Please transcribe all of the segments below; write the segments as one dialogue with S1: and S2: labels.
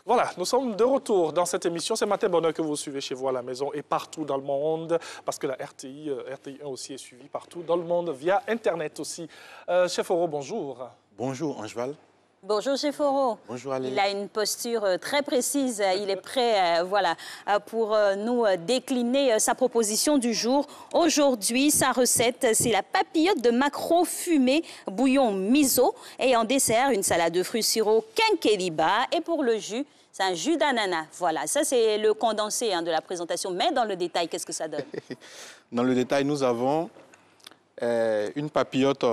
S1: Voilà, nous sommes de retour dans cette émission. C'est Matin Bonheur que vous suivez chez vous à la maison et partout dans le monde, parce que la RTI 1 aussi est suivie partout dans le monde via Internet aussi. Chef Oro, bonjour.
S2: Bonjour Angeval.
S3: Bonjour, chef Oro.
S2: Bonjour Alex.
S3: Il a une posture très précise. Il est prêt voilà, pour nous décliner sa proposition du jour. Aujourd'hui, sa recette, c'est la papillote de maquereau fumé, bouillon miso. Et en dessert, une salade de fruits sirop quinqueliba. Et pour le jus, c'est un jus d'ananas. Voilà, ça c'est le condensé de la présentation. Mais dans le détail, qu'est-ce que ça donne?
S2: Dans le détail, nous avons une papillote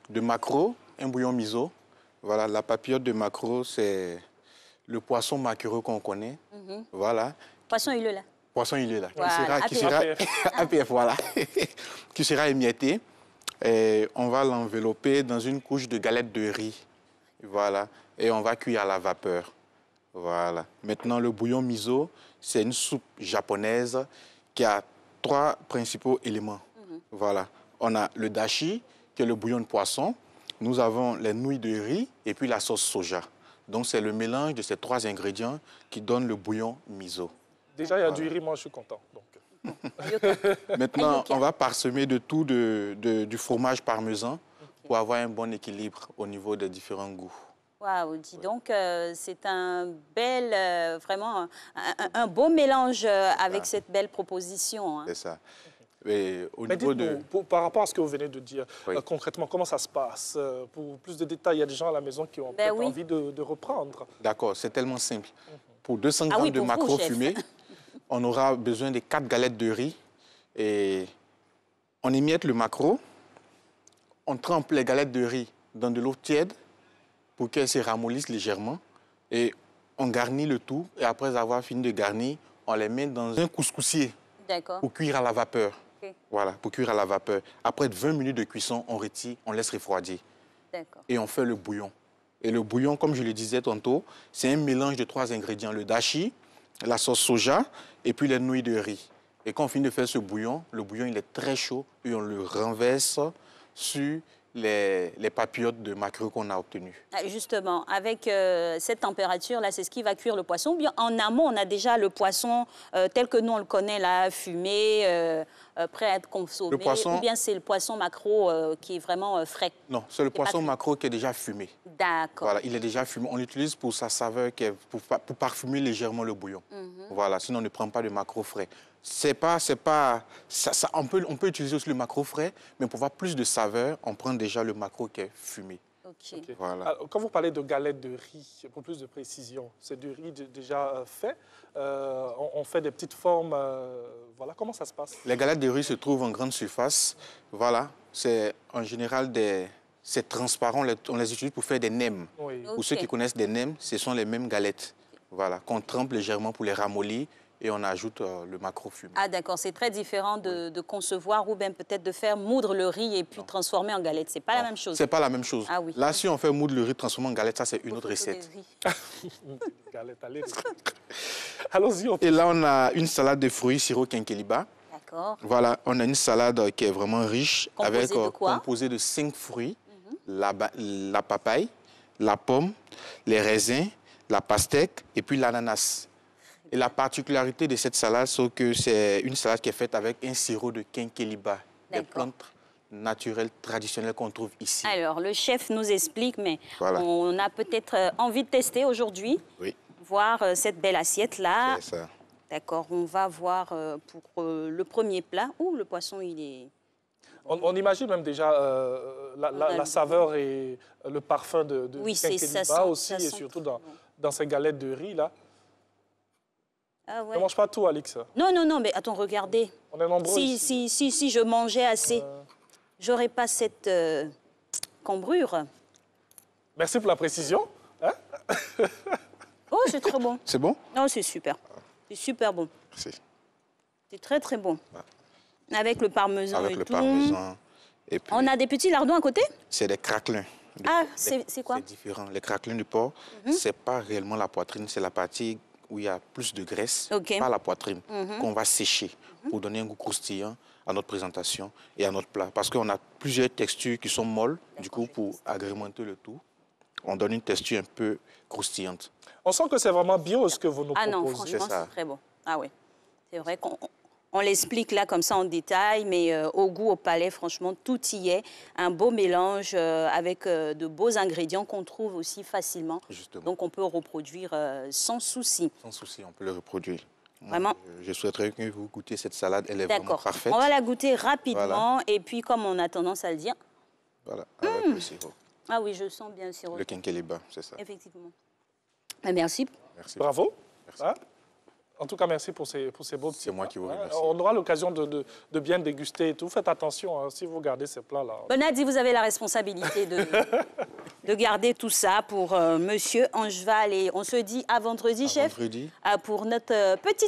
S2: de maquereau, un bouillon miso. Voilà, la papillote de maquereau, c'est le poisson maquereau qu'on connaît. Voilà.
S3: Poisson huileux, là.
S2: Poisson huileux, là.
S3: Voilà,
S2: Qui sera APF, voilà. Qui sera émietté. Et on va l'envelopper dans une couche de galette de riz. Voilà. Et on va cuire à la vapeur. Voilà. Maintenant, le bouillon miso, c'est une soupe japonaise qui a 3 principaux éléments. Voilà. On a le dashi, qui est le bouillon de poisson. Nous avons les nouilles de riz et puis la sauce soja. Donc, c'est le mélange de ces 3 ingrédients qui donne le bouillon miso.
S1: Déjà, il y a du riz, moi, je suis content. Donc.
S2: Maintenant, on va parsemer de tout du fromage parmesan pour avoir un bon équilibre au niveau des différents goûts.
S3: Waouh, dis donc, c'est un bel, vraiment, un beau mélange avec cette belle proposition.
S2: C'est ça. Et au niveau
S1: par rapport à ce que vous venez de dire,
S2: oui.
S1: Concrètement, comment ça se passe? Pour plus de détails, il y a des gens à la maison qui ont peut-être envie de reprendre.
S2: D'accord, c'est tellement simple. Pour 200 grammes de maquereau fumé, on aura besoin de 4 galettes de riz. Et on émiette le maquereau, on trempe les galettes de riz dans de l'eau tiède pour qu'elles se ramollissent légèrement. Et on garnit le tout. Et après avoir fini de garnir, on les met dans un couscoussier pour cuire à la vapeur. Voilà, pour cuire à la vapeur. Après 20 minutes de cuisson, on retire, on laisse refroidir. Et on fait le bouillon. Et le bouillon, comme je le disais tantôt, c'est un mélange de 3 ingrédients. Le dashi, la sauce soja et puis les nouilles de riz. Et quand on finit de faire ce bouillon, le bouillon il est très chaud et on le renverse sur les papillotes de maquereau qu'on a obtenues.
S3: Justement, avec cette température-là, c'est ce qui va cuire le poisson. Ou bien en amont, on a déjà le poisson tel que nous, on le connaît, là, fumé, prêt à être consommé. Ou bien c'est le poisson maquereau qui est vraiment frais?
S2: Non, c'est le poisson maquereau qui est déjà fumé.
S3: D'accord.
S2: Voilà, il est déjà fumé. On l'utilise pour sa saveur, pour parfumer légèrement le bouillon. Voilà, sinon on ne prend pas de maquereau frais. On peut utiliser aussi le maquereau frais, mais pour avoir plus de saveur, on prend déjà le maquereau qui est fumé. Voilà.
S1: Alors, quand vous parlez de galettes de riz, pour plus de précision, c'est du riz déjà fait. On fait des petites formes. Voilà, comment ça se passe?
S2: Les galettes de riz se trouvent en grande surface. Voilà, c'est en général c'est transparent. On les utilise pour faire des nems. Pour ceux qui connaissent des nems, ce sont les mêmes galettes. Voilà, qu'on trempe légèrement pour les ramollir. Et on ajoute le maquereau fumé. Ah
S3: d'accord, c'est très différent de concevoir ou bien peut-être de faire moudre le riz et puis transformer en galette. C'est pas la même chose.
S2: C'est pas la même chose.
S3: Ah oui.
S2: Là, si on fait moudre le riz transformé en galette, ça c'est une autre recette.
S1: Galette, allons-y.
S2: Et là, on a une salade de fruits sirop quinqueliba.
S3: D'accord.
S2: Voilà, on a une salade qui est vraiment riche.
S3: Composée
S2: de 5 fruits. La papaye, la pomme, les raisins, la pastèque et puis l'ananas. Et la particularité de cette salade, c'est que c'est une salade qui est faite avec un sirop de quinqueliba, des plantes naturelles, traditionnelles qu'on trouve ici.
S3: Alors, le chef nous explique, mais on a peut-être envie de tester aujourd'hui, voir cette belle assiette-là.
S2: C'est ça.
S3: D'accord, on va voir pour le premier plat. Ouh, le poisson, il est...
S1: On imagine même déjà la saveur et le parfum de quinqueliba aussi, et surtout dans ces galettes de riz, là.
S3: Ah ouais.
S1: Ne mange pas tout, Alix.
S3: Non, mais attends, regardez.
S1: On est nombreux
S3: si je mangeais assez, j'aurais pas cette cambrure.
S1: Merci pour la précision. Hein?
S3: Oh, c'est très bon.
S2: C'est bon?
S3: Non, c'est super. C'est super bon.
S2: Merci.
S3: C'est très, très bon. Avec le parmesan et tout.
S2: Et puis,
S3: on a des petits lardons à côté?
S2: C'est des craquelins.
S3: C'est quoi?
S2: C'est différent. Les craquelins du porc, c'est pas réellement la poitrine, c'est la partie où il y a plus de graisse, pas la poitrine, qu'on va sécher pour donner un goût croustillant à notre présentation et à notre plat. Parce qu'on a plusieurs textures qui sont molles, du coup, pour agrémenter le tout. on donne une texture un peu croustillante.
S1: On sent que c'est vraiment bio ce que vous nous proposez.
S3: Ah non, franchement, c'est très bon. Ah oui, c'est vrai qu'on l'explique là comme ça en détail, mais au goût, au palais, franchement, tout y est. Un beau mélange avec de beaux ingrédients qu'on trouve aussi facilement.
S2: Justement.
S3: Donc on peut reproduire sans souci.
S2: Sans souci, on peut le reproduire.
S3: Vraiment.
S2: Je souhaiterais que vous goûtiez cette salade, elle est vraiment parfaite.
S3: On va la goûter rapidement et puis comme on a tendance à le dire.
S2: Voilà, avec le sirop.
S3: Ah oui, je sens bien le sirop.
S2: Le quinqueliba, c'est ça.
S3: Effectivement. Merci.
S2: Merci.
S1: Bravo.
S2: Merci.
S1: Hein? En tout cas, merci pour ces beaux petits.
S2: C'est moi qui vous remercie.
S1: On aura l'occasion de bien déguster et tout. Faites attention hein, si vous gardez ces plats-là.
S3: Bonadi, vous avez la responsabilité de garder tout ça pour Monsieur Angeval. Et on se dit à vendredi, chef,
S2: vendredi.
S3: pour notre petite